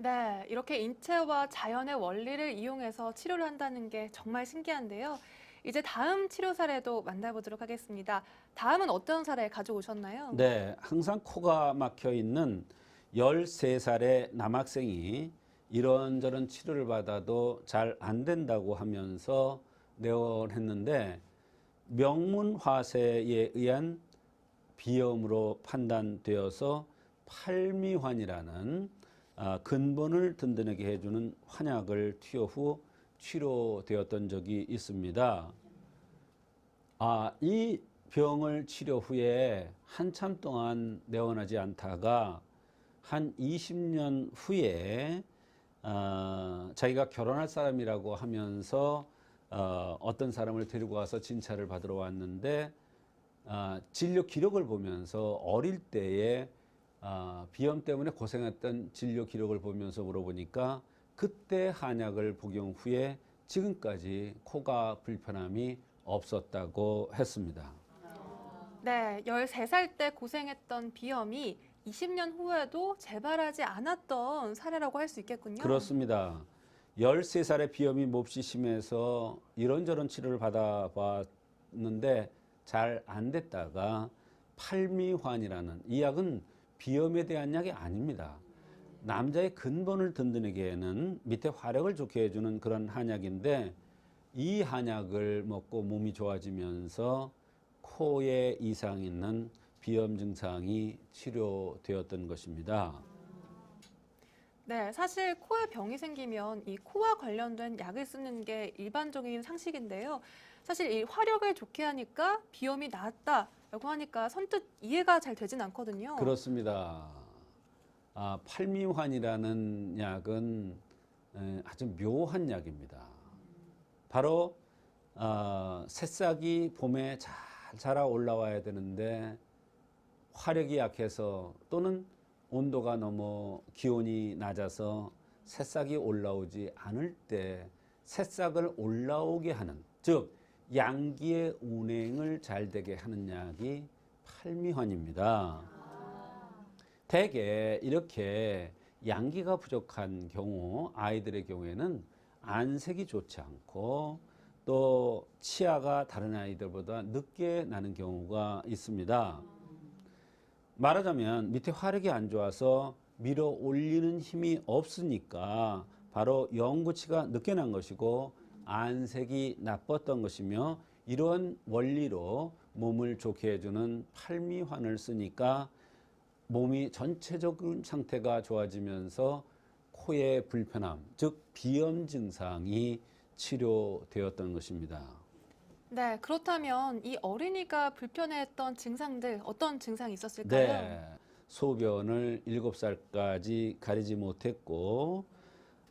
네, 이렇게 인체와 자연의 원리를 이용해서 치료를 한다는 게 정말 신기한데요. 이제 다음 치료 사례도 만나보도록 하겠습니다. 다음은 어떤 사례 가져오셨나요? 네, 항상 코가 막혀 있는 13살의 남학생이 이런저런 치료를 받아도 잘 안 된다고 하면서 내원했는데 명문화세에 의한 비염으로 판단되어서 팔미환이라는 근본을 든든하게 해주는 환약을 투여 후 치료되었던 적이 있습니다. 이 병을 치료 후에 한참 동안 내원하지 않다가 한 20년 후에 자기가 결혼할 사람이라고 하면서 어떤 사람을 데리고 와서 진찰을 받으러 왔는데 진료 기록을 보면서 어릴 때에 비염 때문에 고생했던 진료 기록을 보면서 물어보니까 그때 한약을 복용 후에 지금까지 코가 불편함이 없었다고 했습니다. 네, 13살 때 고생했던 비염이 20년 후에도 재발하지 않았던 사례라고 할 수 있겠군요. 그렇습니다. 13살에 비염이 몹시 심해서 이런저런 치료를 받아봤는데 잘 안 됐다가 팔미환이라는 이 약은 비염에 대한 약이 아닙니다. 남자의 근본을 든든하게 하는 밑에 화력을 좋게 해주는 그런 한약인데 이 한약을 먹고 몸이 좋아지면서 코에 이상 있는 비염 증상이 치료되었던 것입니다. 네, 사실 코에 병이 생기면 이 코와 관련된 약을 쓰는 게 일반적인 상식인데요. 사실 이 화력을 좋게 하니까 비염이 나았다라고 하니까 선뜻 이해가 잘 되진 않거든요. 그렇습니다. 팔미환이라는 약은 아주 묘한 약입니다. 바로 새싹이 봄에 잘 자라 올라와야 되는데 화력이 약해서 또는 온도가 너무 기온이 낮아서 새싹이 올라오지 않을 때 새싹을 올라오게 하는, 즉 양기의 운행을 잘 되게 하는 약이 팔미환입니다. 대개 이렇게 양기가 부족한 경우 아이들의 경우에는 안색이 좋지 않고 또 치아가 다른 아이들보다 늦게 나는 경우가 있습니다. 말하자면 밑에 화력이 안 좋아서 밀어 올리는 힘이 없으니까 바로 영구치가 늦게 난 것이고 안색이 나빴던 것이며 이런 원리로 몸을 좋게 해주는 팔미환을 쓰니까 몸이 전체적인 상태가 좋아지면서 코의 불편함, 즉 비염 증상이 치료되었던 것입니다. 네, 그렇다면 이 어린이가 불편해했던 증상들 어떤 증상이 있었을까요? 네, 소변을 7살까지 가리지 못했고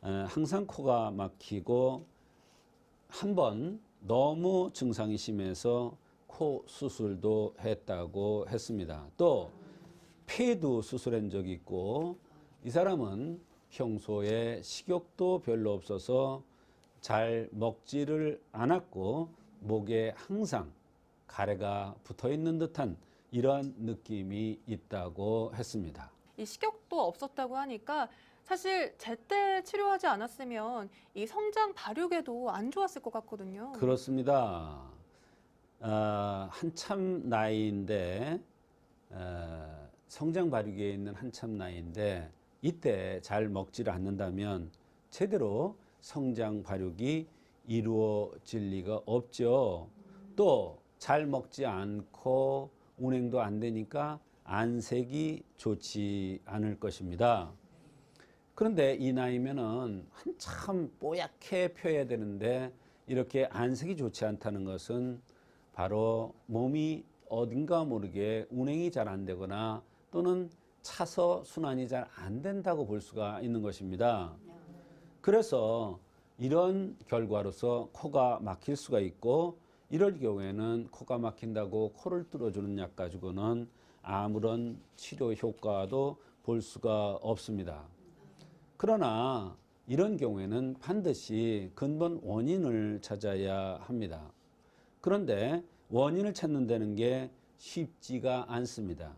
항상 코가 막히고 한 번 너무 증상이 심해서 코 수술도 했다고 했습니다. 또 폐도 수술한 적이 있고 이 사람은 평소에 식욕도 별로 없어서 잘 먹지를 않았고 목에 항상 가래가 붙어 있는 듯한 이러한 느낌이 있다고 했습니다. 이 식욕도 없었다고 하니까 사실 제때 치료하지 않았으면 이 성장 발육에도 안 좋았을 것 같거든요. 그렇습니다. 한참 나이인데 성장 발육에 있는 한참 나이인데 이때 잘 먹지를 않는다면 제대로 성장 발육이 이루어질 리가 없죠. 또 잘 먹지 않고 운행도 안 되니까 안색이 좋지 않을 것입니다. 그런데 이 나이면은 한참 뽀얗게 펴야 되는데 이렇게 안색이 좋지 않다는 것은 바로 몸이 어딘가 모르게 운행이 잘 안 되거나 또는 차서 순환이 잘 안 된다고 볼 수가 있는 것입니다. 그래서 이런 결과로서 코가 막힐 수가 있고 이럴 경우에는 코가 막힌다고 코를 뚫어주는 약 가지고는 아무런 치료 효과도 볼 수가 없습니다. 그러나 이런 경우에는 반드시 근본 원인을 찾아야 합니다. 그런데 원인을 찾는다는 게 쉽지가 않습니다.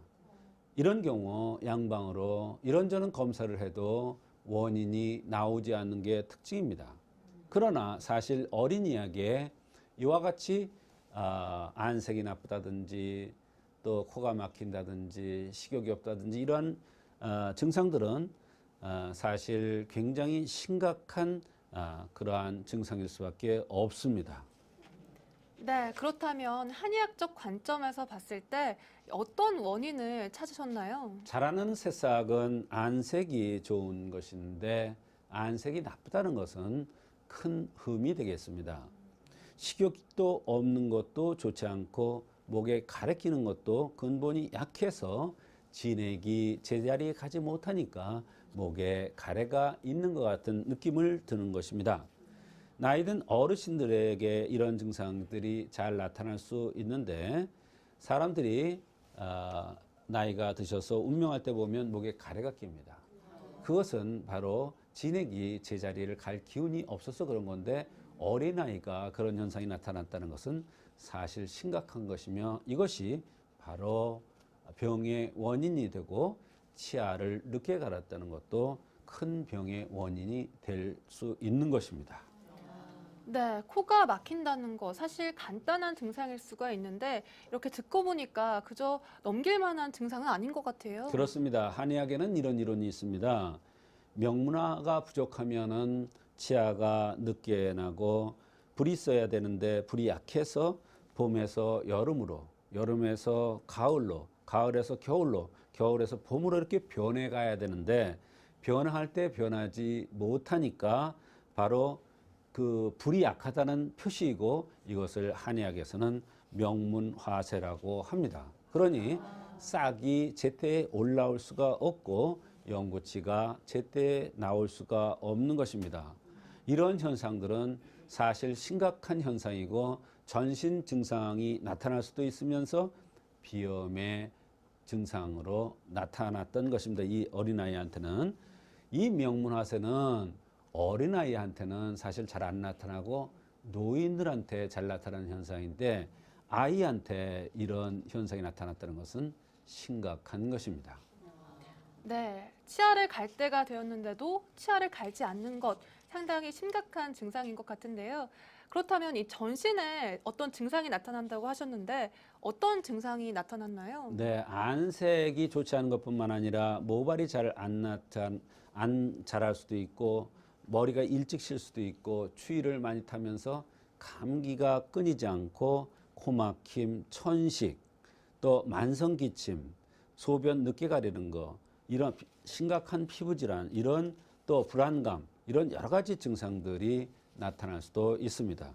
이런 경우 양방으로 이런저런 검사를 해도 원인이 나오지 않는 게 특징입니다. 그러나 사실 어린이에게 이와 같이 안색이 나쁘다든지 또 코가 막힌다든지 식욕이 없다든지 이러한 증상들은 사실 굉장히 심각한 그러한 증상일 수밖에 없습니다. 네, 그렇다면 한의학적 관점에서 봤을 때 어떤 원인을 찾으셨나요? 자라는 새싹은 안색이 좋은 것인데 안색이 나쁘다는 것은 큰 흠이 되겠습니다. 식욕도 없는 것도 좋지 않고 목에 가래 끼는 것도 근본이 약해서 진액이 제자리에 가지 못하니까 목에 가래가 있는 것 같은 느낌을 드는 것입니다. 나이든 어르신들에게 이런 증상들이 잘 나타날 수 있는데 사람들이 나이가 드셔서 운명할 때 보면 목에 가래가 낍니다. 그것은 바로 진액이 제자리를 갈 기운이 없어서 그런 건데 어린아이가 그런 현상이 나타났다는 것은 사실 심각한 것이며 이것이 바로 병의 원인이 되고 치아를 늦게 갈았다는 것도 큰 병의 원인이 될 수 있는 것입니다. 네, 코가 막힌다는 거 사실 간단한 증상일 수가 있는데 이렇게 듣고 보니까 그저 넘길 만한 증상은 아닌 것 같아요. 그렇습니다. 한의학에는 이런 이론이 있습니다. 명문화가 부족하면은 치아가 늦게 나고 불이 있어야 되는데 불이 약해서 봄에서 여름으로, 여름에서 가을로, 가을에서 겨울로, 겨울에서 봄으로 이렇게 변해 가야 되는데 변할 때 변하지 못하니까 바로 그 불이 약하다는 표시이고 이것을 한의학에서는 명문화세라고 합니다. 그러니 싹이 제때 올라올 수가 없고 연고치가 제때 나올 수가 없는 것입니다. 이런 현상들은 사실 심각한 현상이고 전신 증상이 나타날 수도 있으면서 비염의 증상으로 나타났던 것입니다. 이 어린아이한테는. 이 명문화세는 어린아이한테는 사실 잘 안 나타나고 노인들한테 잘 나타나는 현상인데 아이한테 이런 현상이 나타났다는 것은 심각한 것입니다. 네, 치아를 갈 때가 되었는데도 치아를 갈지 않는 것 상당히 심각한 증상인 것 같은데요. 그렇다면 이 전신에 어떤 증상이 나타난다고 하셨는데 어떤 증상이 나타났나요? 네, 안색이 좋지 않은 것뿐만 아니라 모발이 잘 안 자랄 수도 있고 머리가 일찍 쉴 수도 있고 추위를 많이 타면서 감기가 끊이지 않고 코막힘, 천식, 또 만성기침, 소변 늦게 가리는 거 이런 심각한 피부 질환, 이런 또 불안감 이런 여러 가지 증상들이 나타날 수도 있습니다.